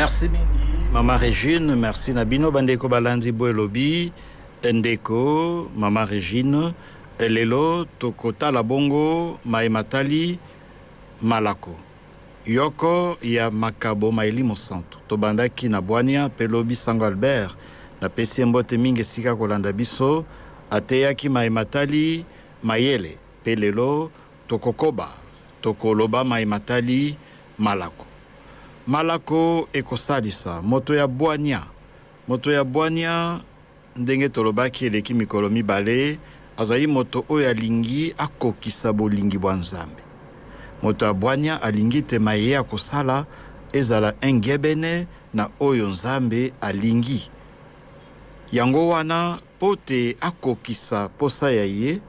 Merci mingi Mama Régine, merci Nabino bandeko balandi boelobi endeko Mama Régine elelo tokota la bongo maimatali malako yoko ya makabo maili mosanto tobandaki na bwania pelobi Sango Albert na pesi mbote mingi sika kolanda biso ateyaki maimatali mayele pelelo tokokoba tokoloba maimatali malako malako ekosalisa moto ya bwania ndenge tolobaki eleki mikolo mibale azali moto oyo alingi akokisa bolingi bwa Nzambe. Moto ya bwania alingi te maye akosala ezala engebene na oyo Nzambe alingi. Yango wana pote akokisa posa ya ye,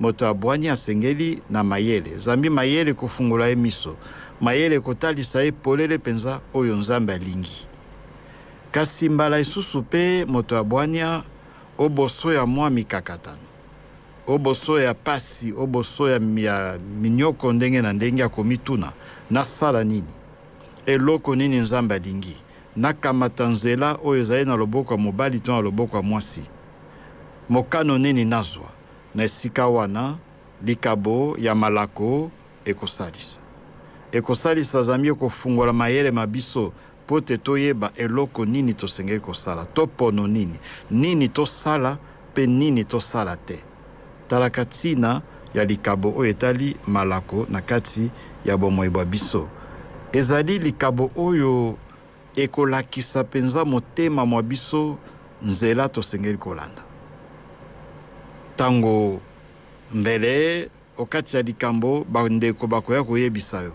moto ya bwania asengeli na mayele. Zambi mayele kofungula ye miso. Mayele kotalisa ye polele penza oyo Nzambe alingi. Kasi mbala isusu pe moto ya bwania oboso ya mwa mikakatano. Oboso ya pasi, oboso ya minyoko ndenge na ndenge akomituna. Nasala nini? Eloko nini Nzambe alingi? Nakamata nzela oyo ezali na loboko ya mobali to na loboko ya mwasi. Mokano nini nazwa? Na esika wana likabo ya malako ekosalisa. Ekosalisa zambi kofungola mayele mabiso pote toyeba eloko nini tosengeli kosala. Topono nini? Nini tosala pe nini tosala te. Talakatina ya likabo oyo etali malako na kati ya bomoi bwa biso. Ezali likabo oyo ekolakisa penza motema mwa biso nzela tosengeli kolanda. Tango mbele okati ya likambo bandeko bakoya koyebisa yo.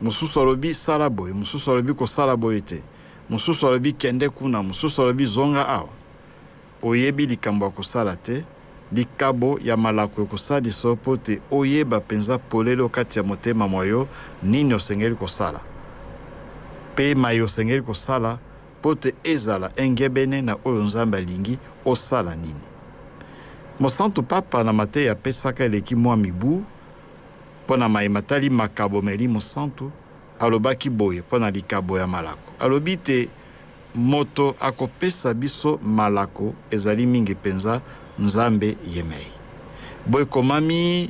Mususu alobi sala boye, mususu alobi kosala boye te. Mususu alobi kende kuna, mususu alobi zonga awa. Oyebi likambo akosala te. Likabo ya malako ekosalisa pote oyeba penza polele okati ya motema mwayo nini osengeli kosala. Pe mayo osengeli kosala pote ezala engebene na oyo Nzambe alingi osala nini. Mosantu papa na Mateya apesaka eleki mwa mibu pona maimatali makabo meli mosantu alobaki boye pona likabo ya malako. Alobi te moto akopesa biso malako ezali mingi penza Nzambe yemei. Boye komami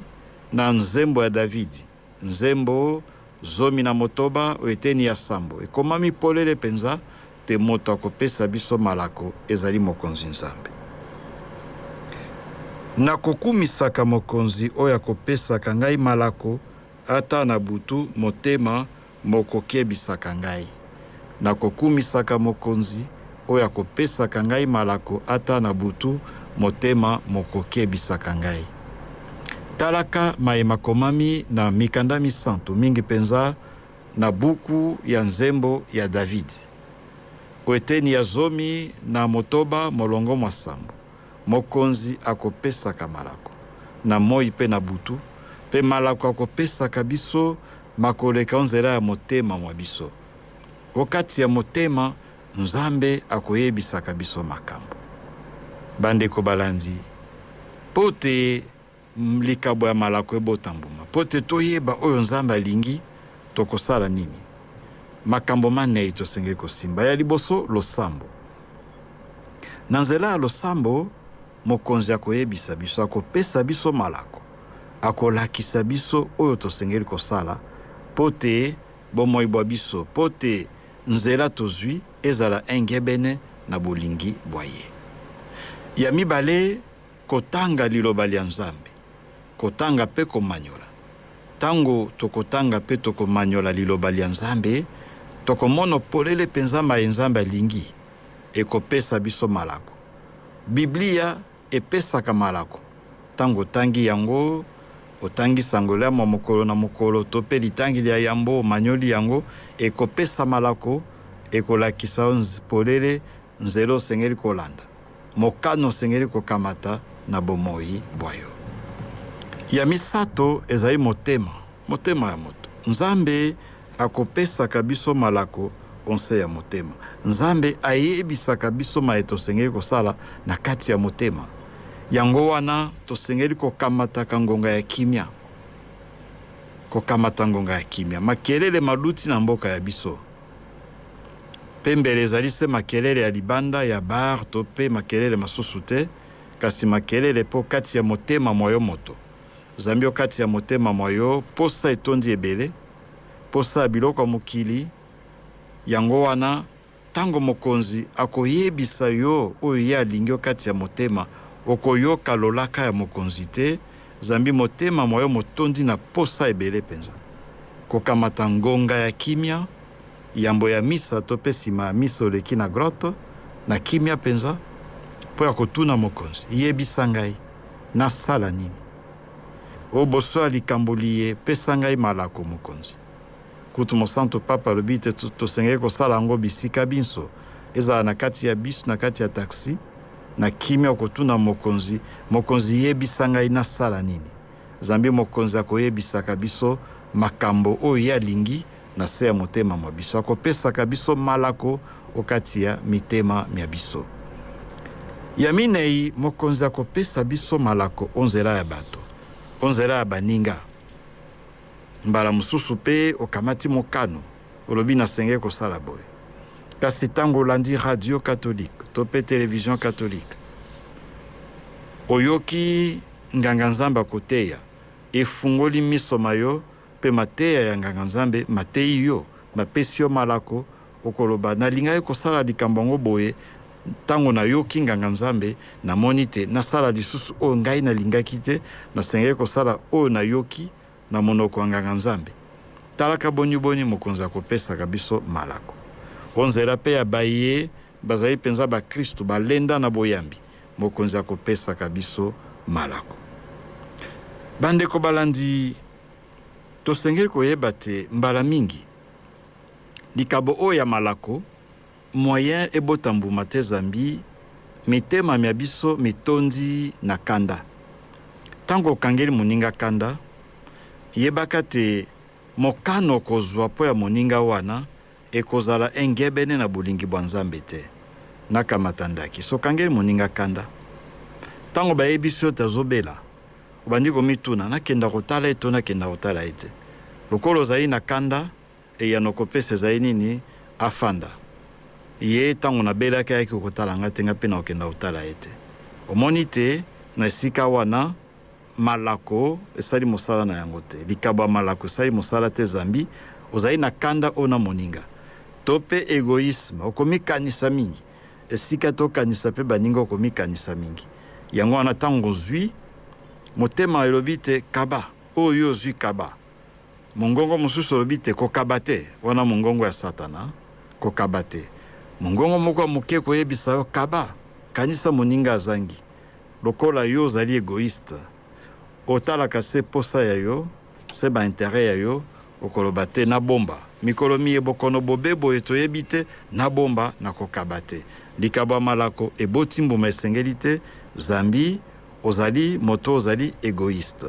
na nzembo ya Davidi. Nzembo zomi na motoba oeteni ya sambo. Ekomami polele penza te moto akopesa biso malako ezali mokonzi Nzambe. Nakokumisaka mokonzi oyo akopesaka ngai malako ata na butu motema mokokebisaka ngai. Nakokumisaka mokonzi oyo akopesaka ngai malako ata na butu motema mokokebisaka ngai. Talaka maema komami na mikanda misantu mingi penza na buku ya nzembo ya David. Oeteni ya zomi na motoba molongo mwasambo. Mokonzi akopesaka malako. Na moi pe na butu. Pe malako akopesaka biso makoleka nzela ya motema mwa biso. Okati ya motema Nzambe akoyebisaka biso makambo. Bandeko balandi. Pote likabo ya malako ebotambuma. Pote toyeba oyo Nzambe alingi tokosala nini. Makambo manei tosengeli kosimba. Ya liboso losambo. Na nzela ya losambo mokonzi akoyebisa biso akopesa biso malako. Akolakisa biso oyo tosengeli kosala. Pote bomoi bwa biso. Pote nzela tozwi ezala engebene na bolingi bwaye. Ya mibale kotanga liloba lya Nzambe. Kotanga pe komanyola. Tango tokotanga pe tokomanyola liloba lya Nzambe, tokomono polele penzamba ya Nzambe alingi. Ekopesa biso malako. Biblia epesaka malako. Tango tangi yango, otangi sangola mwa mokolo na mokolo, tope litangi lya yambo, manyoli yango, ekopesa malako, ekolakisa polele nzelo sengeli kolanda. Mokano sengeli kokamata na bomoi bwayo. Ya misato ezali motema ya moto. Nzambe akopesaka biso malako onse ya motema. Nzambe ayebisaka biso maeto sengeli kosala na kati ya motema. Yango wana tosengeli kokamata ngonga ya kimia. Kokamata ngonga ya kimia. Makelele maluti na mboka ya biso. Pembele ezali se makelele ya libanda ya bar to pe makelele masusu te, kasi makelele po kati ya motema mwa yo moto. Nzambe kati ya motema mwa yo posa etondi ebele, posa ya biloko ya mokili, yango wana tango mokonzi akoyebisa yo oyo ye alingi kati ya motema, okoyoka lolaka ya mokonzi te. Nzambe motema mwa yo motondi na posa ebele penza. Kokamata ngonga ya kimia, yambo ya misa to pe sima ya misa oleki na groto na kimia penza, po ya kotuna mokonzi yebisa ngai nasala nini. O boso alikambo liye pesa ngai malako mokonzi. Kutu mosanto papa alobi te tosengeli kosala yango bisika binso, ezala na kati ya biso na kati ya taxi, na kimia okotuna mokonzi, mokonzi yebisa ngai nasala nini. Nzambe mokonzi akoyebisaka biso makambo oyo ye alingi na se ya motema mwa biso, akopesaka biso malako okati ya mitema mya biso. Ya minei mokonzi akopesa biso malako onzela ya bato, onzela ya baninga. Mbala mususu pe okamati mokano, olobi nasengeli kosala boye. Kasi tango olandi radio catholique to pe television catholique, oyoki nganga nzambe akoteya, efungoli miso mayo pe mateya ya nganga nzambe matei yo, bapesi yo malako, okoloba nalingai kosala likambo yango boye. Tango na yoki nganga nzambe namoni te nasala lisusu oyo ngai nalingaki te, nasengeli kosala oyo na yoki na monoko ya nganga nzambe. Talaka boni mokonzi akopesaka biso malako. Onzela pe ya baye bazali penza ba Kristo balenda na boyambi, mokonzi akopesaka biso malako. Bandeko balandi, tosengeli koyeba te mbala mingi likabo oyo ya malako moyen ebotambuma te zambi, mitema mya biso mitondi na kanda. Tango okangeli moninga kanda, yebaka te mokano kozwa po ya moninga wana ekozala engebene na bolingi bwa nzambe te. Nakamatandaki so kangeli moninga kanda, tango bayebiso tazobela, obandi komituna nakenda kotala eto nakenda kotala ete. Lokolo ozali na kanda eya nokopesa ezali nini afanda. Ye tango na belaka yaki okotala nga te nga pe na okenda kotala ete. Omoni te na esika wana malako esali mosala na yango te. Likabo malako esali mosala te zambi, ozali na kanda ona moninga. Tope egoisme, okomikanisa mingi. Esika tokanisa pe baninga okomikanisa mingi. Yango wana tango zwi, motema elobi te kaba, oyo zwi kaba. Mongongo mosusu elobi te kokaba te, wana mongongo ya satana, kokaba te. Mongongo moko moke koyebisa yo kaba, kanisa moninga azangi. Lokola yo ozali egoiste, otalaka se posa ya yo, se ba intérêt ya yo, okoloba te na bomba. Mikolo miye bokono bobebo etoyebi te na bomba na kokaba te. Likabo malako eboti mbuma esengeli te, zambi ozali moto ozali egoiste.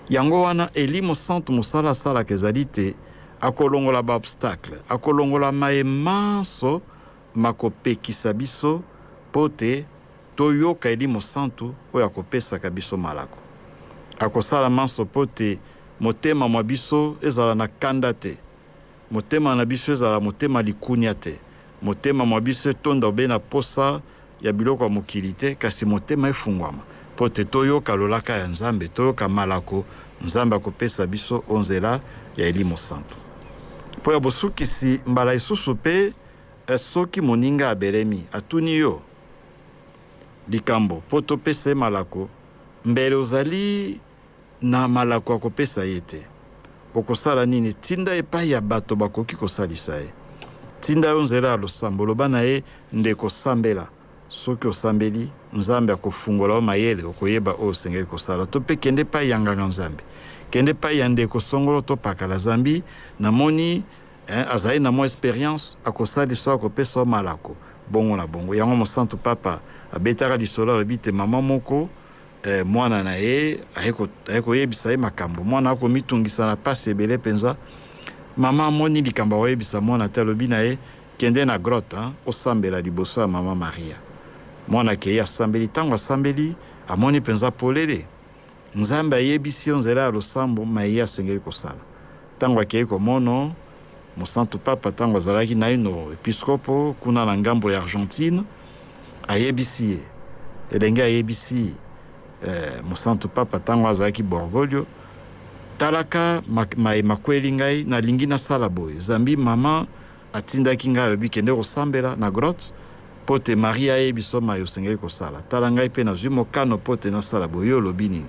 Yango wana elimo santo mosala sala kezali te, akolongola ba obstacle, akolongola maemanso makopekisa biso pote toyoka elimo santo oyo akopesaka biso malako. Akosala manso pote motema mwa biso ezala na kanda te, motema na biso ezala motema likunia te, motema mwa biso etonda obe na posa ya biloko ya mokili te, kasi motema efungwama pote toyoka lolaka ya nzambe, toyoka malako nzambe akopesa biso onzela ya elimo santo. Po ya bosukisi mbala isusu pe soki moninga abelemi atuni yo likambo po topesa malako, mbele ozali na malako akopesa ye te, okosala nini? Tinda epai ya bato bakoki kosalisa ye. Tinda yo nzela ya losambo, loba na ye ndeko sambela. Soki osambeli nzambe akofungola o mayele okoyeba o osengeli kosala. To pe kende epai ya nganga nzambe, kende epai ya ndeko songolo to pakala zambi, namoni azali na mo experience akosalisa akopesa o malako bongo na bongo. Yango mosantu papa abetaka lisolo alobi te mama moko mwana na ye ayekoyebisa ye makambo, mwana akomitungisa na pasi ebele penza. Mama amoni likambo akoyebisa mwana te, alobi na ye kende na grotte osambela liboso ya mama Maria. Mwana kei asambeli, tango asambeli amoni penza polele nzambe ayebisi yo nzela ya losambo ma ye asengeli kosala. Tango akei komono mosantu papa ntango azalaki naino episkopo kuna na ngambo ya Argentine ayebisi ye elenge ayebisi mosantu papa ntango azalaki Borgolio talaka makweli ngai nalingi nasala boye zambi mama atindaki ngai alobi kende kosambela na grotte po te Maria ayebi so maye osengeli kosala tala ngai mpe nazwi mokano po te nasala boye olobi nini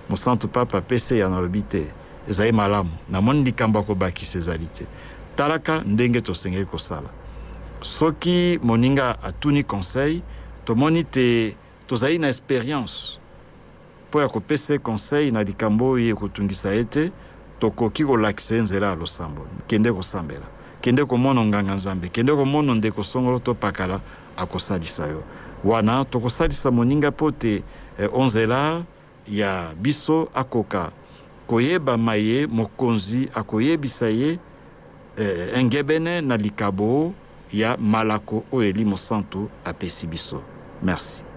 mosantu papa apesi ya nalobi te ezali malamu namoni likambo akobakisa ezali te talaka ndenge tosengeli kosala soki moninga atuni conseil tomoni te tozali na expérience po ya kopesa conseil na likambo oyo ekotungisa ye te tokoki kolakisa ye nzela ya losambo kende kosambela kende komona nganga nzambe kende komona ndeko songolo to pakala akosalisa yo wana tokosalisa moninga po te onzela ya biso akoka koyeba maye mokonzi akoyebisa ye engebene na likabo ya malako oyo eli mosantu apesi biso. Merci.